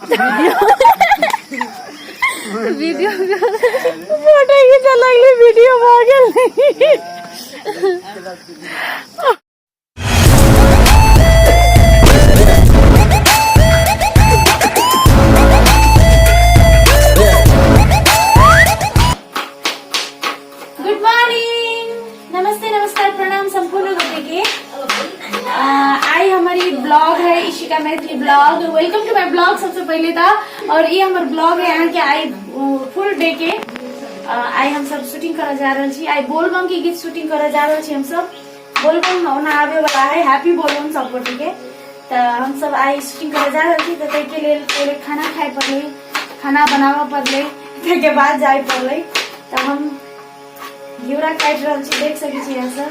Video photo खींचा लगली video हो गेल। गुड मॉर्निंग, नमस्ते नमस्कार प्रणाम संपूर्ण लोगों के। आई हमारी ब्लॉग है Ishika Maithili blog. Welcome to my blog सबसे पहले था। और ये हमारे ब्लॉग है यहाँ के आई फुल डे के आई हम सब शूटिंग करे जा रहे छी। आई बोलबम के गीत शूटिंग करे जा रहे छी। हम सब बोलबम होना आवे वाला है, हैप्पी बोलबम सबको ठीक है। तो हम सब आई शूटिंग करे जा रहे छी। तो तै के लिए पहले खाना खाए पड़ले, खाना बनावा पड़ले, के बाद जाए पड़ले। तो हम घिउरा काट रहे छी, देख सके छी यहाँ सब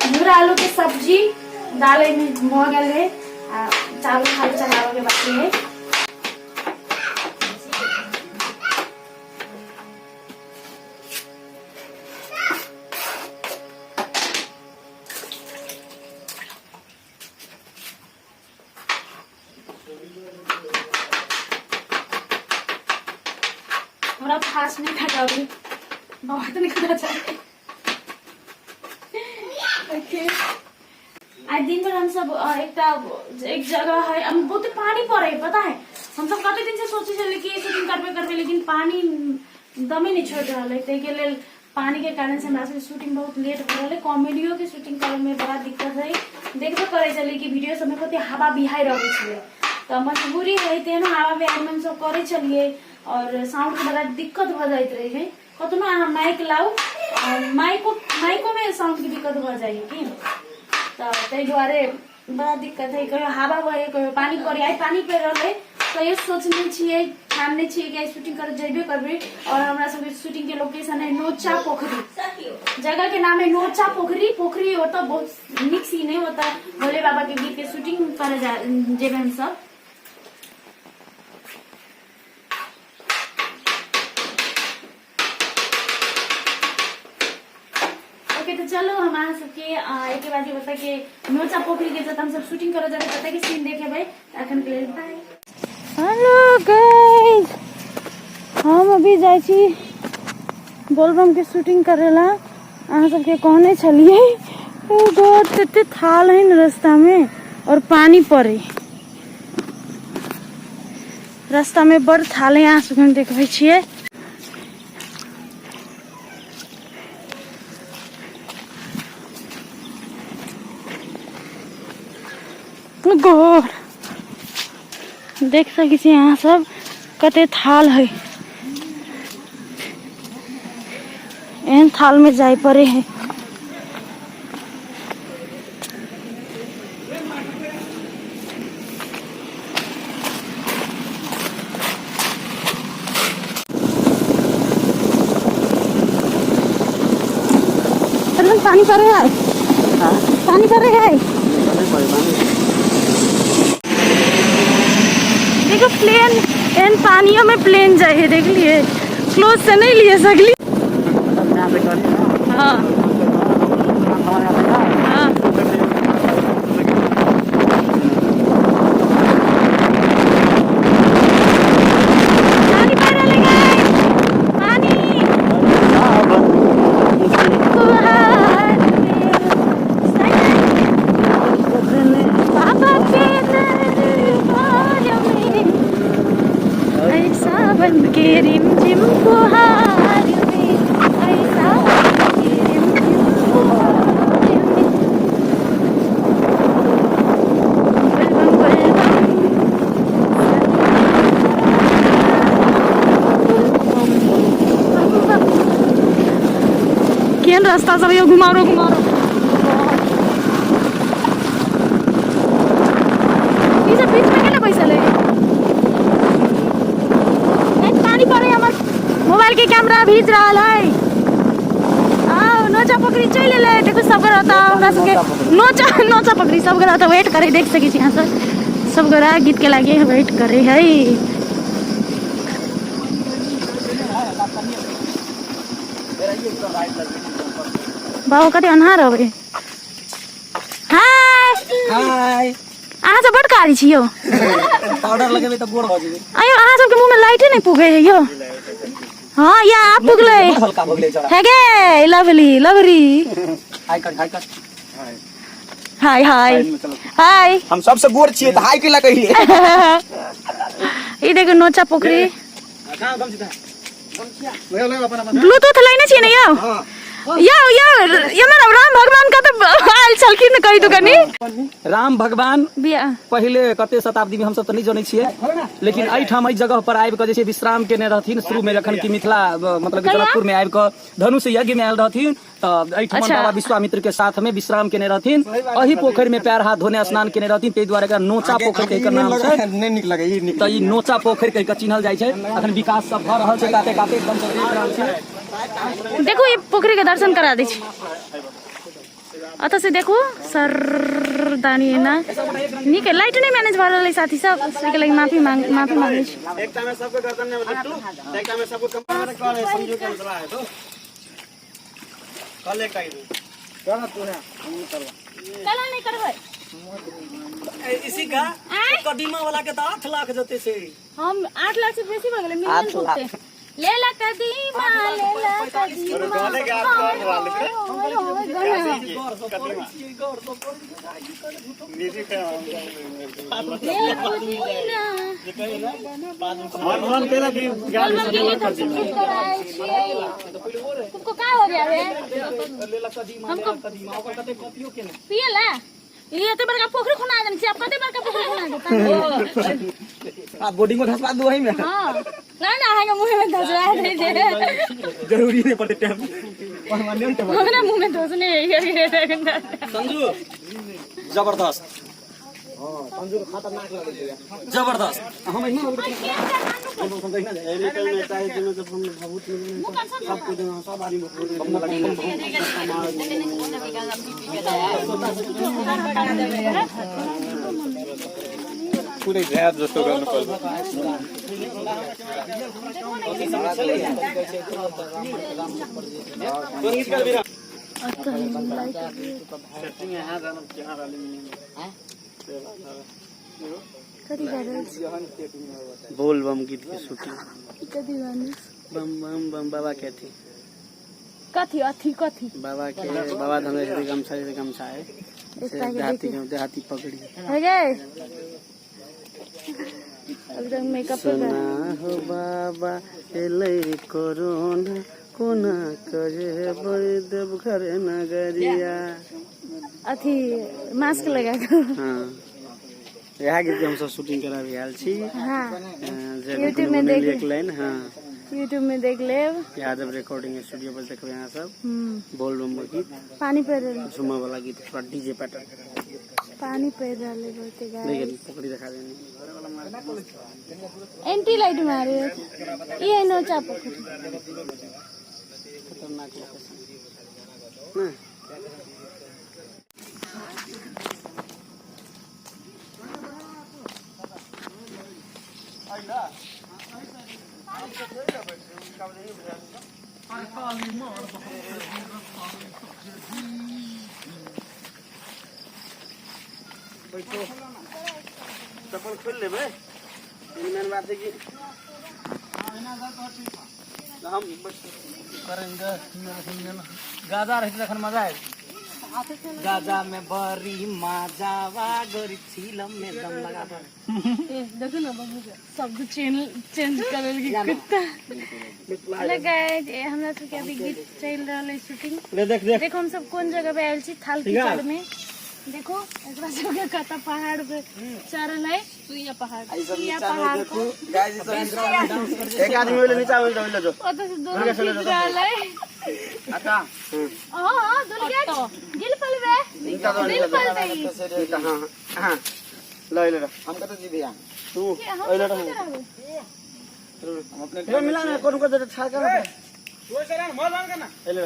घिउरा आलू के सब्जी डाले में हो गल है। चावल खाली चलावे के बाकी है। थोड़ा फास्ट नहीं खाता अभी, बहुत नहीं खाता चाहिए। आज दिन भर हम सब एक जगह है, हम बहुत पानी पड़े पता है। हम सब कते दिन से सोचे चले कि शूटिंग करबे लेकिन पानी दमे नहीं छोड़ रहा है। के लिए पानी के कारण से हमरा शूटिंग बहुत लेट हो रहा है। कॉमेडियो के शूटिंग करे में बड़ा दिक्कत है। देखबे करे चले कि वीडियो सब में कते हवा बिहाई रहे छे, तो मजबूरी है तेनो हवा बिहाई में सब करे चलिए। और साउंड के बड़ा दिक्कत हो जाइत रहे है। कतनो अहाँ माइक लाओ, माइको में साउंड की दिक्कत हो जाए कि तो द्वारे बड़ा दिक्कत है। कहियो हवा बहे, कहियो पानी पड़े। आई पानी पे रहे तो ये सोचने छिए ठानने छिए कि शूटिंग कर जेबे करबे। और हमरा सब शूटिंग के लोकेशन है नोचा पोखरी, जगह के नाम है नोचा पोखरी। पोखरी होता बहुत निक सीन है, होता भोले बाबा के गीत के शूटिंग करे जेबे हम सब। तो चलो हमारा सबके एक के बाद ये बता के नोचा पोखरी के जब हम सब शूटिंग करे जाते पता कि सीन देखे भाई अखन के लिए बाय। हेलो गाइस, हम अभी जाई छी बोलबम के शूटिंग करेला। अहाँ सबके कहने छलिए ओ गॉड तते थाल है न रास्ता में और पानी पड़े रास्ता में बड़ थाल है। अहाँ सब देखबै छिए गोर देख सके छी यहाँ सब कते थाल है। एहन थाल में जाए पड़े है। पानी पड़े है, पानी पड़े है। देखो प्लेन एन पानियों में प्लेन जाए, देख लिए क्लोज से नहीं लिए सकली। हाँ हाँ पानी पड़ रहा है, पानी बाबा के सावन के रिमझिम फुहार में, ऐसा के रिमझिम फुहार में। बलबम बलबम केन रास्ता सब यो घुमारो घुमारो ये सब बीच में केना पैसा ले। मोबाइल के कैमरा भीज रहा है। नोचा पकड़ी चल ले देखो सब रहता हमरा सबके नोचा पकड़ी सब रहता वेट करे देख सके छी। यहाँ सब गोरा गीत के लागे वेट करे है। बाबू कते अन्हार हवे। हाय हाय अहाँ सब बड कारी छियो पाउडर लगेबे त गोड़ भ जेबे अयो अहाँ सबके मुंह में लाइटे नहीं पुगे है यो हाँ या आप पुगले हल्का भगले जरा है गे लवली लवरी हाय कर हाय कर हाय हाय हाय हम सबसे गोड़ छिए त हाय केला कहिए ई देखो नोचा पोखरी कहाँ गम सीधा ले ले अपन ब्लूटूथ लाइन छिए न यो हां यो मेरा राम भगवान का तो आयल छलखिन न कहि दुकानी राम भगवान बिया पहले कते शताब्दी में हम सब त नहीं जानै छिए लेकिन एहि ठाम एहि जगह पर आबि के जे छै विश्राम केने रहथिन शुरू में जखन कि मिथिला मतलब कि जनकपुर में आबि के धनुष यज्ञ में आयल रहथिन त एहि ठाम बाबा विश्वामित्र के साथ में विश्राम केने रहथिन एहि पोखरि में पैर हाथ धोने स्नान केने रहथिन तै दुआरे एकरा नोचा पोखरि के नाम छै नहीं नीक लगे ई त ई नोचा पोखरि के चिन्हल जाइ छै अखन विकास सब भ रहल छै काते काते एकदम से देख रहल छै देखो ये पोखरी के दर्शन करा दै छी अतः से देखो सरदानी है ना निक लाइट नहीं मैनेज भर रही साथी सब इसके लिए माफी मांगे छी एक टाइम में सबको गर्दन में लट्टू एक टाइम में सबको कमर कर समझो के चला है तो कल एक टाइम चल तू है हम करवा कल नहीं करबै इसी का कदीमा वाला के त 8 लाख जते से हम 8 लाख से बेसी भ गेलै मिलियन पूछते ले ला कदीमा गाने के आप कर वाले के निजी पे मन केला कि गाड़ी से कर दी तुमको क्या हो गया रे ले ला कदीमा ओकर कते कॉपियो के पिए ला ये तो बड़का पोखरी खुना देन छी आप कते बड़का पोखरी खुना देता आप बोर्डिंग में धसवा दो वही में हां ना आएगा मुंह में धसवा दे जरूरी नहीं पड़ते टाइम परमानेंट टाइम मेरे मुंह में धसने ये संजू जबरदस्त हां संजू खतरनाक लगे जबरदस्त हम इतना समझ ना एने कल में चाहे दिन जब हम बहुत सब को देना सब आदमी पूरे ध्यान जस्तो गर्नु बोल बम गीत के शूटिंग बम बम बम बाबा के थी कथी बाबा के बाबा धनेश्वरी गमछा है देहाती पगड़ी है गए अभी तक मेकअप सोना हो बाबा एलै कोरोना कोना करे बड़ी देवघर नगरिया अथी मास्क लगा हाँ यह गीत हम सब शूटिंग करा भी आयल छी हाँ यूट्यूब में देख एक लाइन हाँ यूट्यूब में देख ले यादव रिकॉर्डिंग स्टूडियो पर देखो यहाँ सब बोल बम गीत पानी पे झुमा वाला गीत थोड़ा डीजे पैटर्न पानी पे डाले बोलते नहीं पकड़ी दिखा देनी एंटी लाइट मारे ये नोचा पोखरी खतरनाक लोकेशन ना चप्पल खोल लेबे मेन बात है कि हम करेंगे गाजा रहते तखन मजा आए गाजा में बरी मजावा गरी छिलम में दम लगा ए देखो ना बाबू शब्द चेंज करल की कुत्ता लगाए हमरा तो क्या भी गीत चल रहल है शूटिंग ले देख देखो हम सब कौन जगह पे आयल छी थाल कीचड़ में देखो एकरा सबके कता पहाड़ पे चढ़ल है सुइया पहाड़ को गाइस एक आदमी वाले नीचे वाले जो ओतो से दोनों खींच रहल है अच्छा हां दुल गया तो दिल पलवे दिल पलवे हां हां ले हम कत जी दिया तू ले हम अपने मिला ना कोन को छा कर वो सर मोबाइल बंद करना ले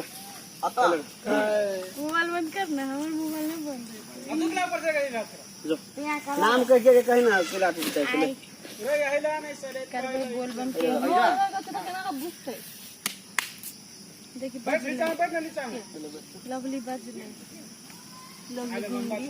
आता मोबाइल बंद करना हमर मोबाइल नहीं बंद अदुकला पर जगह जो नाम कह के कहीं ना पिला दी चले रे आइला नहीं सरे करबे बोल बंद के केना बुझते देखि बैठ नीचे में लवली बज ले लोग